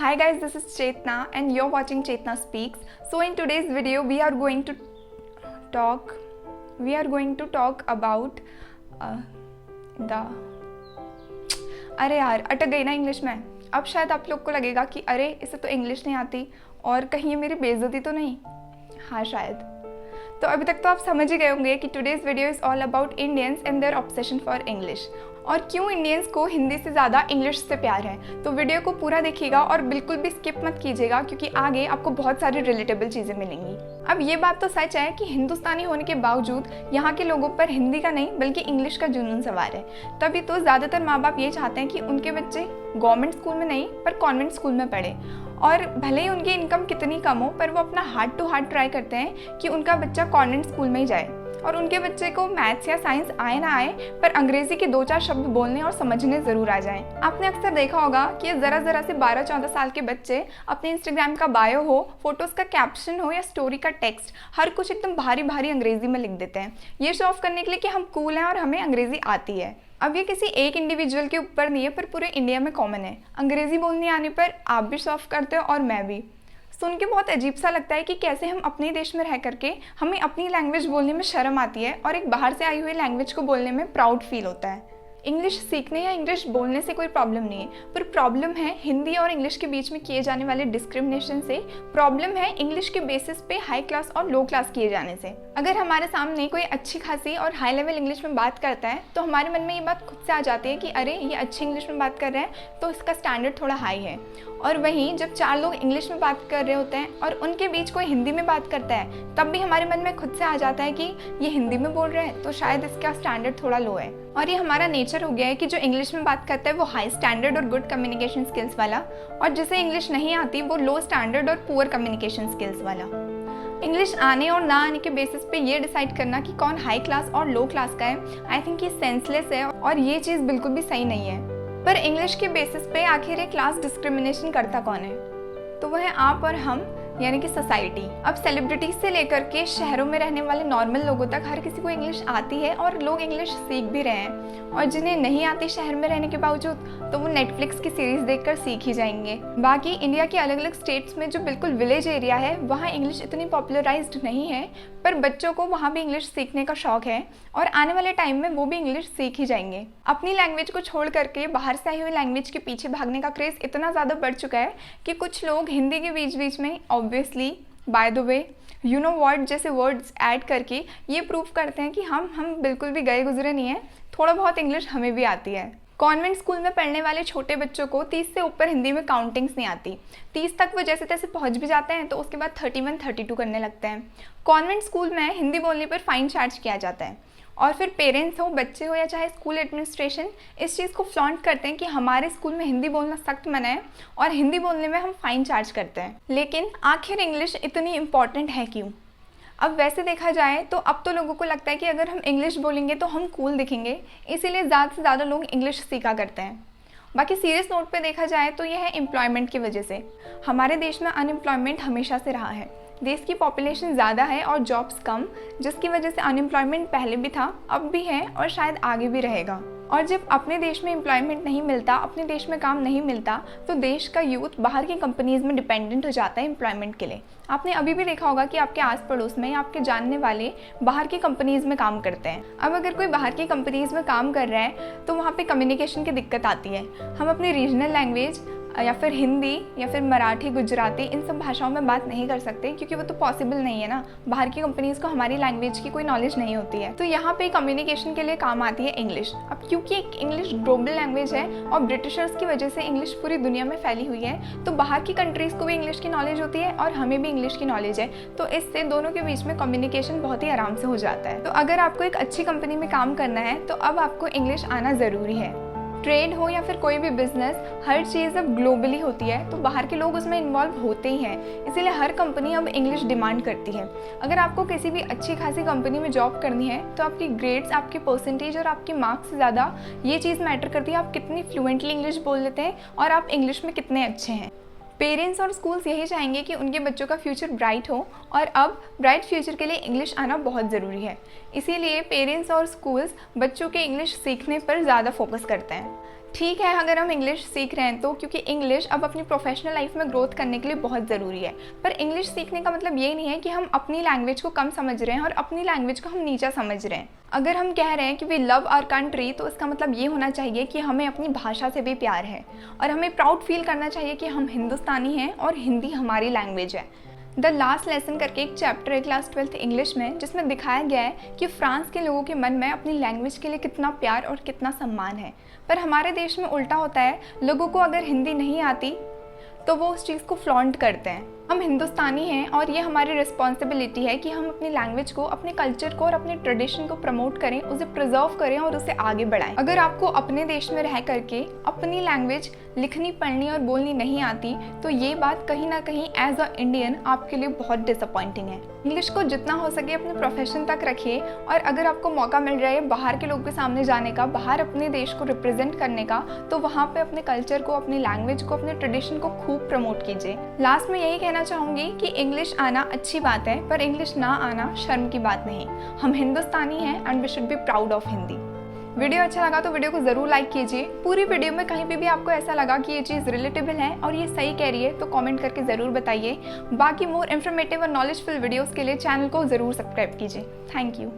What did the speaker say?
Hi guys, this is Chetna and you're watching Chetna Speaks. So in today's video we are going to talk about the अरे यार अटक गई ना English में। अब शायद आप लोग को लगेगा कि अरे इसे तो इंग्लिश नहीं आती और कहीं ये मेरी बेइज्जती तो नहीं। हाँ शायद। तो अभी तक तो आप समझ ही गए होंगे कि today's video is all about Indians and their obsession for English और क्यों इंडियंस को हिंदी से ज़्यादा इंग्लिश से प्यार है। तो वीडियो को पूरा देखिएगा और बिल्कुल भी स्किप मत कीजिएगा क्योंकि आगे आपको बहुत सारी रिलेटेबल चीज़ें मिलेंगी। अब ये बात तो सच है कि हिंदुस्तानी होने के बावजूद यहाँ के लोगों पर हिंदी का नहीं बल्कि इंग्लिश का जुनून सवार है। तभी तो ज़्यादातर माँ बाप ये चाहते हैं कि उनके बच्चे गवर्नमेंट स्कूल में नहीं पर कॉन्वेंट स्कूल में पढ़े और भले ही उनकी इनकम कितनी कम हो पर वो अपना हार्ट टू हार्ट ट्राई करते हैं कि उनका बच्चा कॉन्वेंट स्कूल में ही जाए और उनके बच्चे को मैथ्स या साइंस आए ना आए पर अंग्रेजी के 2-4 शब्द बोलने और समझने ज़रूर आ जाएं। आपने अक्सर देखा होगा कि ये ज़रा से 12-14 साल के बच्चे अपने इंस्टाग्राम का बायो हो, फोटोज़ का कैप्शन हो या स्टोरी का टेक्स्ट हर कुछ एकदम भारी अंग्रेजी में लिख देते हैं, ये शो ऑफ करने के लिए कि हम कूल हैं और हमें अंग्रेजी आती है। अब ये किसी एक इंडिविजुअल के ऊपर नहीं है पर पूरे इंडिया में कॉमन है। अंग्रेजी बोलने आने पर आप भी शो ऑफ करते हो और मैं भी। सुन के बहुत अजीब सा लगता है कि कैसे हम अपने देश में रह करके हमें अपनी लैंग्वेज बोलने में शर्म आती है और एक बाहर से आई हुई लैंग्वेज को बोलने में प्राउड फील होता है। इंग्लिश सीखने या इंग्लिश बोलने से कोई प्रॉब्लम नहीं है पर प्रॉब्लम है हिंदी और इंग्लिश के बीच में किए जाने वाले डिस्क्रिमिनेशन से। प्रॉब्लम है इंग्लिश के बेसिस पे हाई क्लास और लो क्लास किए जाने से। अगर हमारे सामने कोई अच्छी खासी और हाई लेवल इंग्लिश में बात करता है तो हमारे मन में ये बात खुद से आ जाती है कि अरे ये अच्छी इंग्लिश में बात कर रहे हैं तो इसका स्टैंडर्ड थोड़ा हाई है। और वहीं जब 4 लोग इंग्लिश में बात कर रहे होते हैं और उनके बीच कोई हिंदी में बात करता है तब भी हमारे मन में खुद से आ जाता है कि ये हिंदी में बोल रहे हैं तो शायद इसका स्टैंडर्ड थोड़ा लो है। और ये हमारा नेचर हो गया है कि जो इंग्लिश में बात करता है वो हाई स्टैंडर्ड और गुड कम्युनिकेशन स्किल्स वाला और जिसे इंग्लिश नहीं आती वो लो स्टैंडर्ड और पुअर कम्युनिकेशन स्किल्स वाला। इंग्लिश आने और ना आने के बेसिस पे ये डिसाइड करना कि कौन हाई क्लास और लो क्लास का है, आई थिंक ये सेंसलेस है और ये चीज़ बिल्कुल भी सही नहीं है। पर इंग्लिश के बेसिस पे आखिर ये क्लास डिस्क्रिमिनेशन करता कौन है? तो वह है आप और हम यानी कि सोसाइटी। अब सेलिब्रिटीज से लेकर के शहरों में रहने वाले नॉर्मल लोगों तक हर किसी को इंग्लिश आती है और लोग इंग्लिश सीख भी रहे हैं और जिन्हें नहीं आती शहर में रहने के बावजूद तो वो नेटफ्लिक्स की सीरीज देखकर सीख ही जाएंगे। बाकी इंडिया के अलग अलग स्टेट्स में जो बिल्कुल विलेज एरिया है वहाँ इंग्लिश इतनी पॉपुलराइज्ड नहीं है पर बच्चों को वहाँ भी इंग्लिश सीखने का शौक है और आने वाले टाइम में वो भी इंग्लिश सीख ही जाएंगे। अपनी लैंग्वेज को छोड़ करके बाहर से आई हुई लैंग्वेज के पीछे भागने का क्रेज़ इतना ज़्यादा बढ़ चुका है कि कुछ लोग हिंदी के बीच में obviously, by the way, you know what जैसे वर्ड्स ऐड करके ये प्रूव करते हैं कि हम बिल्कुल भी गए गुजरे नहीं हैं, थोड़ा बहुत इंग्लिश हमें भी आती है। कॉन्वेंट स्कूल में पढ़ने वाले छोटे बच्चों को 30 से ऊपर हिंदी में काउंटिंग्स नहीं आती। 30 तक वो जैसे तैसे पहुंच भी जाते हैं तो उसके बाद 31-32 करने लगते हैं। कॉन्वेंट स्कूल में हिंदी बोलने पर फाइन चार्ज किया जाता है और फिर पेरेंट्स हो, बच्चे हो या चाहे स्कूल एडमिनिस्ट्रेशन इस चीज़ को फ्लॉन्ट करते हैं कि हमारे स्कूल में हिंदी बोलना सख्त मना है और हिंदी बोलने में हम फाइन चार्ज करते हैं। लेकिन आखिर इंग्लिश इतनी इम्पॉर्टेंट है क्यों? अब वैसे देखा जाए तो अब तो लोगों को लगता है कि अगर हम इंग्लिश बोलेंगे तो हम कूल दिखेंगे, इसीलिए ज़्यादा से ज़्यादा लोग इंग्लिश सीखा करते हैं। बाकी सीरियस नोट पे देखा जाए तो यह है एम्प्लॉयमेंट की वजह से। हमारे देश में अनएम्प्लॉयमेंट हमेशा से रहा है। देश की पॉपुलेशन ज़्यादा है और जॉब्स कम, जिसकी वजह से अनएम्प्लॉयमेंट पहले भी था, अब भी है और शायद आगे भी रहेगा। और जब अपने देश में एम्प्लॉयमेंट नहीं मिलता, अपने देश में काम नहीं मिलता तो देश का यूथ बाहर की कंपनीज़ में डिपेंडेंट हो जाता है एम्प्लॉयमेंट के लिए। आपने अभी भी देखा होगा कि आपके आस पड़ोस में आपके जानने वाले बाहर की कंपनीज़ में काम करते हैं। अब अगर कोई बाहर की कंपनीज़ में काम कर रहा है तो वहाँ पे कम्युनिकेशन की दिक्कत आती है। हम अपनी रीजनल लैंग्वेज या फिर हिंदी या फिर मराठी, गुजराती इन सब भाषाओं में बात नहीं कर सकते क्योंकि वो तो पॉसिबल नहीं है ना। बाहर की कंपनीज़ को हमारी लैंग्वेज की कोई नॉलेज नहीं होती है तो यहाँ पे कम्युनिकेशन के लिए काम आती है इंग्लिश। अब क्योंकि एक इंग्लिश ग्लोबल लैंग्वेज है और ब्रिटिशर्स की वजह से इंग्लिश पूरी दुनिया में फैली हुई है तो बाहर की कंट्रीज़ को भी इंग्लिश की नॉलेज होती है और हमें भी इंग्लिश की नॉलेज है तो इससे दोनों के बीच में कम्युनिकेशन बहुत ही आराम से हो जाता है। तो अगर आपको एक अच्छी कंपनी में काम करना है तो अब आपको इंग्लिश आना ज़रूरी है। ट्रेड हो या फिर कोई भी बिजनेस, हर चीज़ अब ग्लोबली होती है तो बाहर के लोग उसमें इन्वॉल्व होते ही हैं, इसीलिए हर कंपनी अब इंग्लिश डिमांड करती है। अगर आपको किसी भी अच्छी खासी कंपनी में जॉब करनी है तो आपकी ग्रेड्स, आपके परसेंटेज और आपके मार्क्स से ज़्यादा ये चीज़ मैटर करती है आप कितनी फ्लुएंटली इंग्लिश बोल लेते हैं और आप इंग्लिश में कितने अच्छे हैं। पेरेंट्स और स्कूल्स यही चाहेंगे कि उनके बच्चों का फ्यूचर ब्राइट हो और अब ब्राइट फ्यूचर के लिए इंग्लिश आना बहुत ज़रूरी है। इसीलिए पेरेंट्स और स्कूल्स बच्चों के इंग्लिश सीखने पर ज़्यादा फोकस करते हैं। ठीक है अगर हम इंग्लिश सीख रहे हैं तो, क्योंकि इंग्लिश अब अपनी प्रोफेशनल लाइफ में ग्रोथ करने के लिए बहुत ज़रूरी है। पर इंग्लिश सीखने का मतलब ये नहीं है कि हम अपनी लैंग्वेज को कम समझ रहे हैं और अपनी लैंग्वेज को हम नीचा समझ रहे हैं। अगर हम कह रहे हैं कि वी लव आवर कंट्री, तो इसका मतलब ये होना चाहिए कि हमें अपनी भाषा से भी प्यार है और हमें प्राउड फील करना चाहिए कि हम हिंदुस्तानी हैं और हिंदी हमारी लैंग्वेज है। द लास्ट लेसन करके एक चैप्टर है क्लास 12th इंग्लिश में, जिसमें दिखाया गया है कि फ्रांस के लोगों के मन में अपनी लैंग्वेज के लिए कितना प्यार और कितना सम्मान है। पर हमारे देश में उल्टा होता है, लोगों को अगर हिंदी नहीं आती तो वो उस चीज़ को फ्लॉन्ट करते हैं। हम हिंदुस्तानी हैं और ये हमारी रिस्पॉन्सिबिलिटी है कि हम अपनी लैंग्वेज को, अपने कल्चर को और अपने ट्रेडिशन को प्रमोट करें, उसे प्रिजर्व करें और उसे आगे बढ़ाएं। अगर आपको अपने देश में रह करके अपनी लैंग्वेज लिखनी, पढ़नी और बोलनी नहीं आती, तो ये बात कहीं ना कहीं एज अ इंडियन आपके लिए बहुत डिसअपॉइंटिंग है। इंग्लिश को जितना हो सके अपने प्रोफेशन तक रखिए, और अगर आपको मौका मिल रहा है बाहर के लोगों के सामने जाने का, बाहर अपने देश को रिप्रेजेंट करने का, तो वहाँ पे अपने कल्चर को, अपनी लैंग्वेज को, अपने ट्रेडिशन को खूब प्रमोट कीजिए। लास्ट में यही कहना चाहूँगी कि इंग्लिश आना अच्छी बात है, पर इंग्लिश ना आना शर्म की बात नहीं। हम हिंदुस्तानी हैं and we should be proud of Hindi. Video अच्छा लगा तो वीडियो को ज़रूर लाइक कीजिए। पूरी वीडियो में कहीं भी आपको ऐसा लगा कि ये चीज़ रिलेटेबल है और ये सही कह रही है तो कमेंट करके ज़रूर बताइए। बाकी मोर इन्फॉर्मेटिव और नॉलेजफुल वीडियोस के लिए चैनल को ज़रूर सब्सक्राइब कीजिए। Thank you.